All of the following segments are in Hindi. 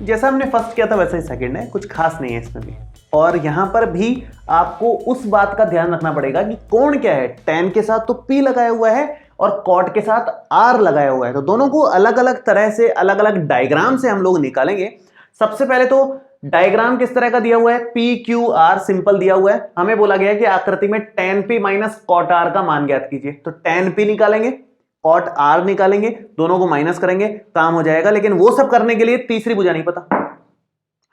जैसा हमने फर्स्ट किया था वैसा ही सेकंड है, कुछ खास नहीं है इसमें भी। और यहां पर भी आपको उस बात का ध्यान रखना पड़ेगा कि कोण क्या है, tan के साथ तो P लगाया हुआ है और cot के साथ R लगाया हुआ है, तो दोनों को अलग अलग तरह से अलग अलग डायग्राम से हम लोग निकालेंगे। सबसे पहले तो डायग्राम किस तरह का दिया हुआ है, पी क्यू आर सिंपल दिया हुआ है। हमें बोला गया है कि आकृति में tan P minus cot R का मान ज्ञात कीजिए, तो tan P निकालेंगे, cot R निकालेंगे, दोनों को माइनस करेंगे, काम हो जाएगा। लेकिन वो सब करने के लिए तीसरी भुजा नहीं पता,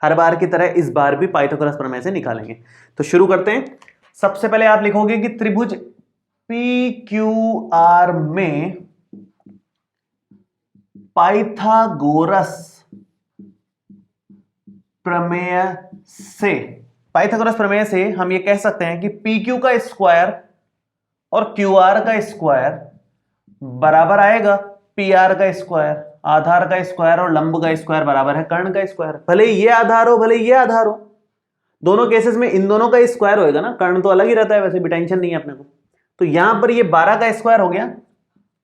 हर बार की तरह इस बार भी पाइथागोरस प्रमेय से निकालेंगे। तो शुरू करते हैं। सबसे पहले आप लिखोगे कि त्रिभुज पी क्यू आर में पाइथागोरस प्रमेय से, पाइथागोरस प्रमेय से हम ये कह सकते हैं कि पी क्यू का स्क्वायर और क्यू आर का स्क्वायर बराबर आएगा पी आर का स्क्वायर। आधार का स्क्वायर और लंब का स्क्वायर बराबर है कर्ण का स्क्वायर। भले ये आधार हो भले ये आधार हो, दोनों केसेस में इन दोनों का स्क्वायर होएगा ना, कर्ण तो अलग ही रहता है, वैसे भी टेंशन नहीं है अपने को। तो यहां पर ये 12 का स्क्वायर हो गया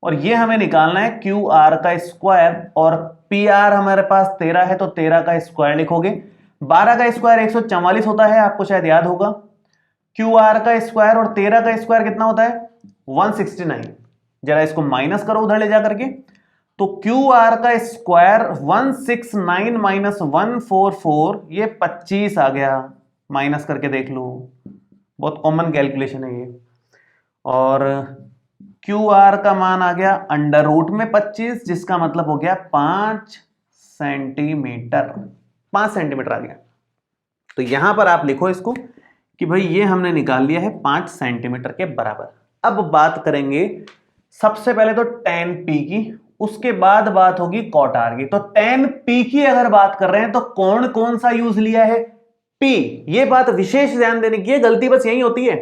और ये हमें निकालना है क्यू आर का स्क्वायर, और पी आर हमारे पास 13 है तो 13 का स्क्वायर लिखोगे। 12 का स्क्वायर 144 होता है, आपको शायद याद होगा। क्यू आर का स्क्वायर और 13 का स्क्वायर कितना होता है, 169। जरा इसको माइनस करो उधर ले जाकर के, तो क्यू आर का स्क्वायर 169 माइनस 144, ये 25 आ गया। माइनस करके देख लो, बहुत कॉमन कैलकुलेशन है ये। और क्यू आर का मान आ गया अंडर रूट में 25, जिसका मतलब हो गया 5 सेंटीमीटर। 5 सेंटीमीटर आ गया। तो यहां पर आप लिखो इसको कि भाई ये हमने निकाल लिया है 5 सेंटीमीटर के बराबर। अब बात करेंगे सबसे पहले तो tan P की, उसके बाद बात होगी cot R की। तो tan P की अगर बात कर रहे हैं तो कोण कौन सा यूज लिया है, P। ये बात विशेष ध्यान देने की है, गलती बस यही होती है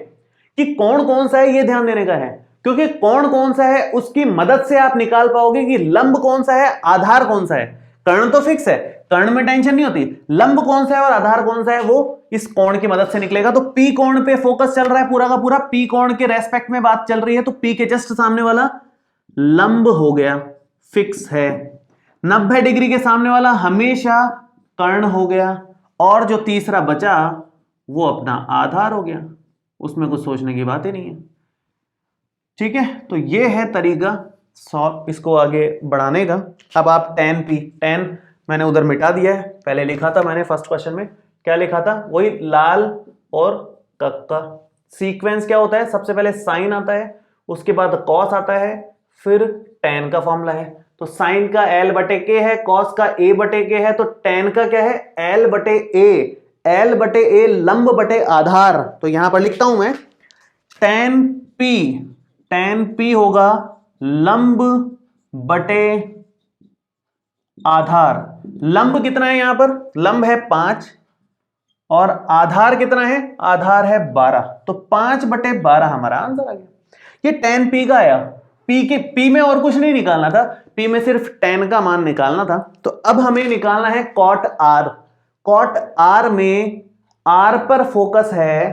कि कोण कौन सा है ये ध्यान देने का है, क्योंकि कोण कौन सा है उसकी मदद से आप निकाल पाओगे कि लंब कौन सा है, आधार कौन सा है। कर्ण तो फिक्स है, कर्ण में टेंशन नहीं होती, लंब कौन सा है और आधार कौन सा है वो इस कोण की मदद से निकलेगा। तो P कोण पे फोकस चल रहा है पूरा का पूरा, P कोण के रेस्पेक्ट में बात चल रही है, तो P के जस्ट सामने वाला लंब हो गया, फिक्स है। 90 डिग्री के सामने वाला हमेशा कर्ण हो गया, और जो तीसरा बचा वो अपना आधार हो गया, उसमें कुछ सोचने की बात ही नहीं है। ठीक है, तो ये है तरीका सॉल्व इसको आगे बढ़ाने का। अब आप tan P, tan मैंने उधर मिटा दिया है, पहले लिखा था मैंने फर्स्ट क्वेश्चन में, क्या लिखा था, वही लाल और कक्का। सीक्वेंस क्या होता है, सबसे पहले साइन आता है, उसके बाद कॉस आता है, फिर tan का फॉर्मूला है। तो साइन का L बटे के है, कॉस का A बटे के है, तो tan का क्या है L बटे A, L बटे A लंब बटे आधार। तो यहां पर लिखता हूं मैं tan P होगा लंब बटे आधार। लंब कितना है यहां पर, लंब है 5 और आधार कितना है, आधार है 12, तो 5 बटे 12 हमारा आंसर आ गया। ये tan P का आया। P में और कुछ नहीं निकालना था, P में सिर्फ tan का मान निकालना था। तो अब हमें निकालना है cot R। cot R में R पर फोकस है,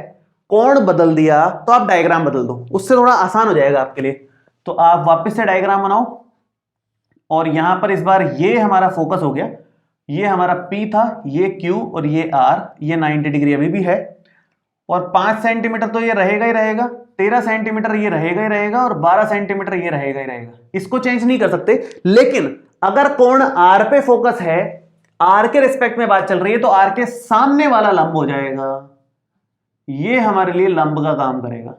कोण बदल दिया तो आप डायग्राम बदल दो, उससे थोड़ा आसान हो जाएगा आपके लिए। तो आप वापस से डायग्राम बनाओ, और यहां पर इस बार ये हमारा फोकस हो गया, ये हमारा P था, ये Q और ये R, ये 90 डिग्री अभी भी है, और 5 सेंटीमीटर तो ये रहेगा ही रहेगा, 13 सेंटीमीटर ये रहेगा ही रहेगा, और 12 सेंटीमीटर ये रहेगा ही रहेगा, इसको चेंज नहीं कर सकते। लेकिन अगर कोण R पे फोकस है, R के रिस्पेक्ट में बात चल रही है, तो R के सामने वाला लंब हो जाएगा, ये हमारे लिए लंब का काम करेगा।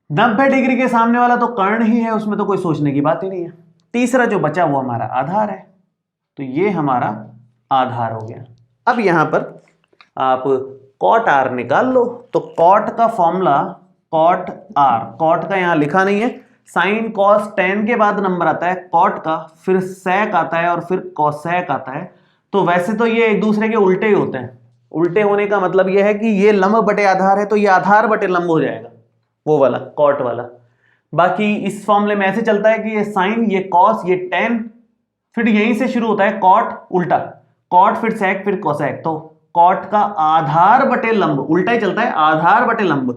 90 डिग्री के सामने वाला तो कर्ण ही है, उसमें तो कोई सोचने की बात ही नहीं है। तीसरा जो बचा वो हमारा आधार है, तो ये हमारा आधार हो गया। अब यहां पर आप cot R निकाल लो, तो cot का फॉर्मूला cot R, cot का यहां लिखा नहीं है, साइन कॉस tan के बाद नंबर आता है cot का, फिर sec आता है और फिर cosec आता है। तो वैसे तो ये एक दूसरे के उल्टे ही होते हैं, उल्टे होने का मतलब ये है कि ये लंब बटे आधार है तो ये आधार बटे लंब हो जाएगा, वो वाला cot वाला। बाकी इस फॉर्मूले में ऐसे चलता है कि ये साइन, ये कॉस, ये tan, फिर यहीं से शुरू होता है cot उल्टा, cot फिर sec फिर cosec, तो cot का आधार बटे लंब, उल्टा ही चलता है, आधार बटे लंब।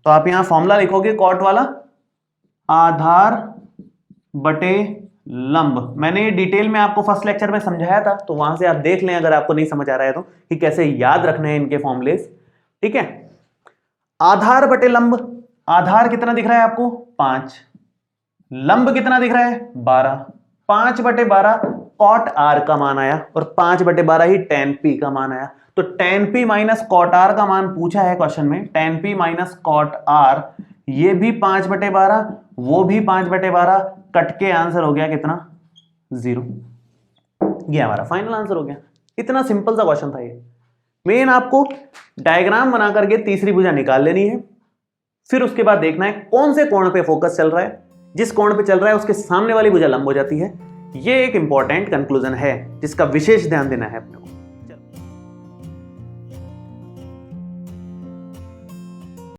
तो आप यहां फॉर्मूला लिखोगे cot वाला, आधार बटे लंब मैंने ये डिटेल में आपको फर्स्ट लेक्चर में समझाया था, तो वहां से आप देख लें अगर आपको नहीं समझ आ रहा है तो, कि कैसे याद रखने हैं इनके फॉर्मूलेस। ठीक है, आधार बटे लंब, आधार कितना दिख रहा है आपको 5, लंब कितना दिख रहा है 12, 5 बटे 12 कॉट आर का मान आया और 5 बटे 12 ही tan p का मान आया। तो tan p minus cot r का मान पूछा है क्वेश्चन में, tan p minus cot r, ये भी 5 बटे 12 वो भी 5 बटे 12, कट के आंसर हो गया कितना 0। ये हमारा फाइनल आंसर हो गया। इतना सिंपल सा क्वेश्चन था ये। मेन आपको डायग्राम बना करके तीसरी भुजा निकाल लेनी है, फिर उसके बाद देखना है कौन से कोण पे फोकस चल रहा है, जिस कोण पे चल रहा है उसके सामने वाली भुजा लंब हो जाती है। ये एक इंपॉर्टेंट कंक्लूजन है जिसका विशेष ध्यान देना है अपने को।